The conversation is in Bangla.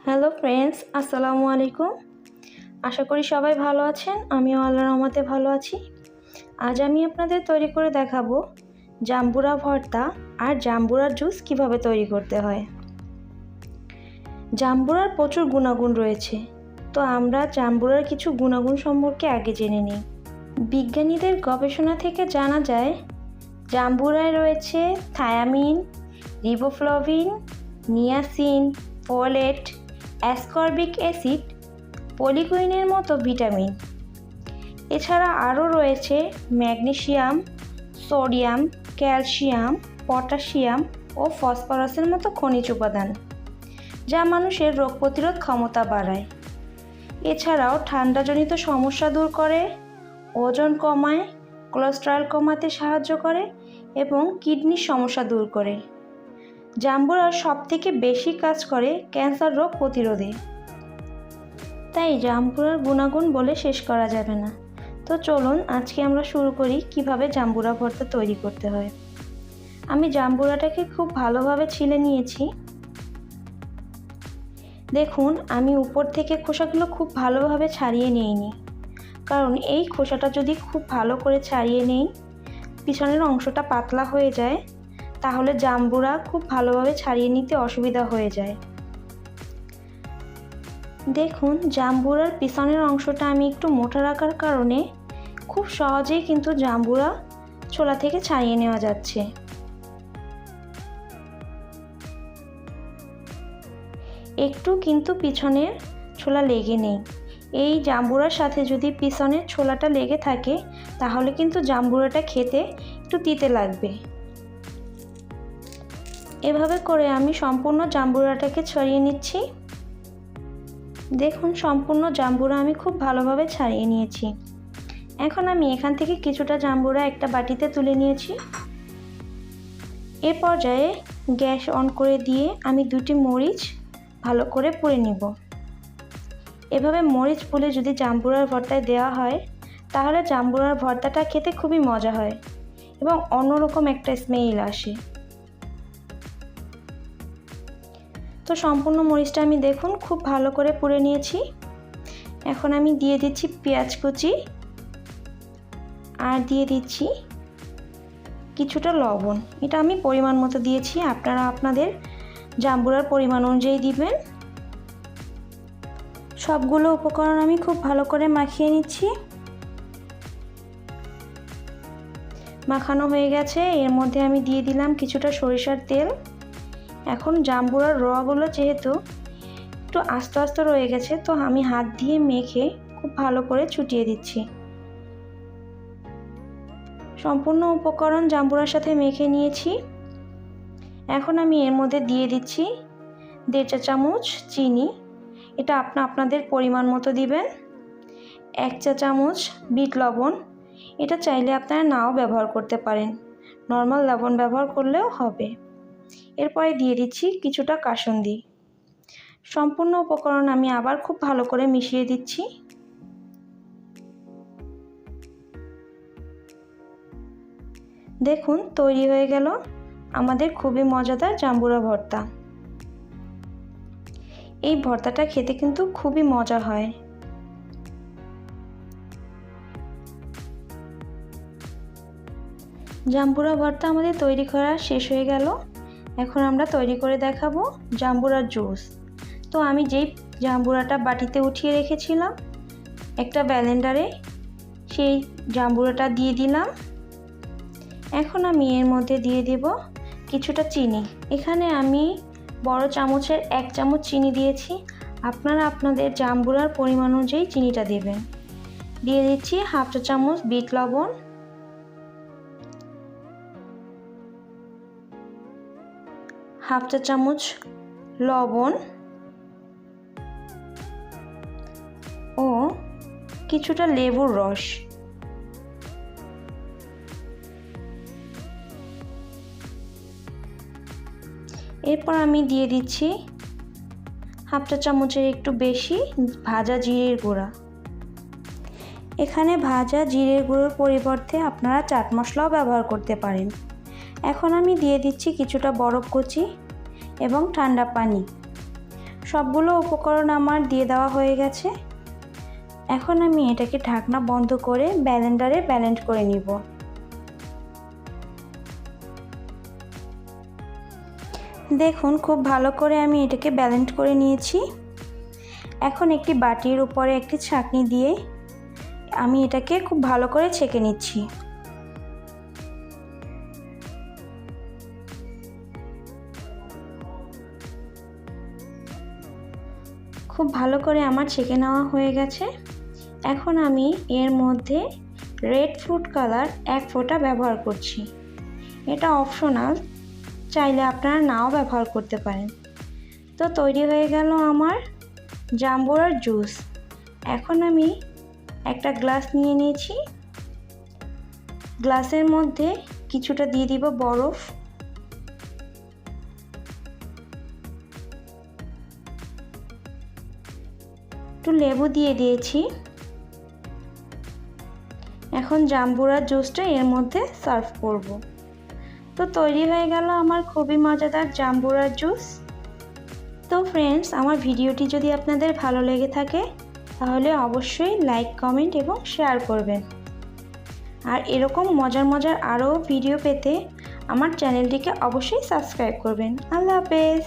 হ্যালো ফ্রেন্ডস, আসসালামু আলাইকুম। আশা করি সবাই ভালো আছেন। আমিও আল্লাহর রহমতে ভালো আছি। আজ আমি আপনাদের তৈরি করে দেখাবো জাম্বুরা ভর্তা আর জাম্বুরার জুস কিভাবে তৈরি করতে হয়। জাম্বুরার প্রচুর গুণাগুণ রয়েছে, তো আমরা জাম্বুরার কিছু গুণাগুণ সম্পর্কে আগে জেনে নিই। বিজ্ঞানীদের গবেষণা থেকে জানা যায় জাম্বুরায় রয়েছে thiamine, riboflavin, niacin, folate, ascorbic acid, পলিকুইনের মতো ভিটামিন। এছাড়া আরও রয়েছে ম্যাগনেসিয়াম, সোডিয়াম, ক্যালসিয়াম, পটাশিয়াম ও ফসফরাসের মতো খনিজ উপাদান, যা মানুষের রোগ প্রতিরোধ ক্ষমতা বাড়ায়। এছাড়াও ঠান্ডাজনিত সমস্যা দূর করে, ওজন কমায়, কোলেস্টেরল কমাতে সাহায্য করে এবং কিডনির সমস্যা দূর করে। জাম্বুরা সবথেকে বেশি কাজ করে ক্যান্সার রোগ প্রতিরোধে। তাই জাম্বুরার গুণাগুণ বলে শেষ করা যাবে না। তো চলুন আজকে আমরা শুরু করি কিভাবে জাম্বুরা ভর্তা তৈরি করতে হয়। আমি জাম্বুরাটাকে খুব ভালোভাবে ছিলে নিয়েছি। দেখুন, আমি উপর থেকে খোসাগুলো খুব ভালোভাবে ছাড়িয়ে নিইনি, কারণ এই খোসাটা যদি খুব ভালো করে ছাড়িয়ে নেই, পিছনের অংশটা পাতলা হয়ে যায়, তাহলে জাম্বুরা খুব ভালোভাবে ছাড়িয়ে নিতে অসুবিধা হয়ে যায়। দেখুন, জাম্বুরার পিছনের অংশটা আমি একটু মোটা রাখার কারণে খুব সহজেই কিন্তু জাম্বুরা ছোলা থেকে ছাড়িয়ে নেওয়া যাচ্ছে। একটু কিন্তু পিছনের ছোলা লেগে নেই। এই জাম্বুরার সাথে যদি পিছনের ছোলাটা লেগে থাকে, তাহলে কিন্তু জাম্বুরাটা খেতে একটু তিতে লাগবে। এভাবে করে আমি সম্পূর্ণ জাম্বুরাটাকে ছড়িয়ে নিচ্ছি। দেখুন, সম্পূর্ণ জাম্বুরা আমি খুব ভালোভাবে ছাড়িয়ে নিয়েছি। এখন আমি এখান থেকে কিছুটা জাম্বুরা একটা বাটিতে তুলে নিয়েছি। এ পর্যায়ে গ্যাস অন করে দিয়ে আমি দুটি মরিচ ভালো করে পুড়ে নিব। এভাবে মরিচ পুড়ে যদি জাম্বুরার ভর্তায় দেওয়া হয়, তাহলে জাম্বুরার ভর্তাটা খেতে খুবই মজা হয় এবং অন্যরকম একটা স্মেল আসে। তো সম্পূর্ণ মরিচটা আমি দেখুন খুব ভালো করে পুড়ে নিয়েছি। এখন আমি দিয়ে দিচ্ছি পেঁয়াজ কুচি আর দিয়ে দিচ্ছি কিছুটা লবণ। এটা আমি পরিমাণ মতো দিয়েছি, আপনারা আপনাদের জাম্বুরার পরিমাণ অনুযায়ী দিবেন। সবগুলো উপকরণ আমি খুব ভালো করে মাখিয়ে নিচ্ছি। মাখানো হয়ে গেছে। এর মধ্যে আমি দিয়ে দিলাম কিছুটা সরিষার তেল। এখন জাম্বুরার রগুলো যেহেতু একটু আস্তে আস্তে রয়ে গেছে, তো আমি হাত দিয়ে মেখে খুব ভালো করে ছুটিয়ে দিচ্ছি। সম্পূর্ণ উপকরণ জাম্বুরার সাথে মেখে নিয়েছি। এখন আমি এর মধ্যে দিয়ে দিচ্ছি 1.5 চা চামচ চিনি। এটা আপনাদের পরিমাণ মতো দিবেন। 1 চা চামচ বিট লবণ। এটা চাইলে আপনারা নাও ব্যবহার করতে পারেন, নর্মাল লবণ ব্যবহার করলেও হবে। এরপরে দিয়ে দিচ্ছি কিছুটা কাসুন্দি। সম্পূর্ণ উপকরণ আমি আবার খুব ভালো করে মিশিয়ে দিচ্ছি। দেখুন, তৈরি হয়ে গেল আমাদের খুবই মজাদার জাম্বুরা ভর্তা। এই ভর্তাটা খেতে কিন্তু খুবই মজা হয়। জাম্বুরা ভর্তা আমাদের তৈরি করা শেষ হয়ে গেল। এখন আমরা তৈরি করে দেখাবো জাম্বুরার জুস। তো আমি যেই জাম্বুরাটা বাটিতে উঠিয়ে রেখেছিলাম একটা ব্লেন্ডারে, সেই জাম্বুরাটা দিয়ে দিলাম। এখন আমি এর মধ্যে দিয়ে দেব কিছুটা চিনি। এখানে আমি বড় চামচের 1 চামচ চিনি দিয়েছি। আপনারা আপনাদের জাম্বুরার পরিমাণ অনুযায়ী চিনিটা দেবেন। দিয়ে দিচ্ছি 1/2 চা চামচ বিট লবণ, 1/2 চা চামচ লবণ ও কিছুটা লেবুর রস। এরপর আমি দিয়ে দিচ্ছি 1/2 চা চামচের একটু বেশি ভাজা জিরের গুঁড়া। এখানে ভাজা জিরের গুঁড়োর পরিবর্তে আপনারা চাট মশলাও ব্যবহার করতে পারেন। এখন আমি দিয়ে দিচ্ছি কিছুটা বরফ কুচি এবং ঠান্ডা পানি। সবগুলো উপকরণ আমার দিয়ে দেওয়া হয়ে গেছে। এখন আমি এটাকে ঢাকনা বন্ধ করে ব্লেন্ডারে ব্লেন্ড করে নিব। দেখুন খুব ভালো করে আমি এটাকে ব্লেন্ড করে নিয়েছি। এখন একটি বাটির উপরে একটি ছাঁকনি দিয়ে আমি এটাকে খুব ভালো করে ছেঁকে নিচ্ছি। খুব ভালো করে আমার ছেঁকে নেওয়া হয়ে গেছে। এখন আমি এর মধ্যে রেড ফুড কালার 1 ফোঁটা ব্যবহার করছি। এটা অপশনাল, চাইলে আপনারা নাও ব্যবহার করতে পারেন। তো তৈরি হয়ে গেল আমার জাম্বুরার জুস। এখন আমি একটা গ্লাস নিয়ে নিয়েছি। গ্লাসের মধ্যে কিছুটা দিয়ে দিব বরফ। একটু লেবু দিয়ে দিয়েছি। এখন জাম্বুরার জুসটা এর মধ্যে সার্ভ করব। তো তৈরি হয়ে গেল আমার খুবই মজাদার জাম্বুরার জুস। তো ফ্রেন্ডস, আমার ভিডিওটি যদি আপনাদের ভালো লেগে থাকে তাহলে অবশ্যই লাইক, কমেন্ট এবং শেয়ার করবেন। আর এরকম মজার আরও ভিডিও পেতে আমার চ্যানেলটিকে অবশ্যই সাবস্ক্রাইব করবেন। আল্লাহ হাফেজ।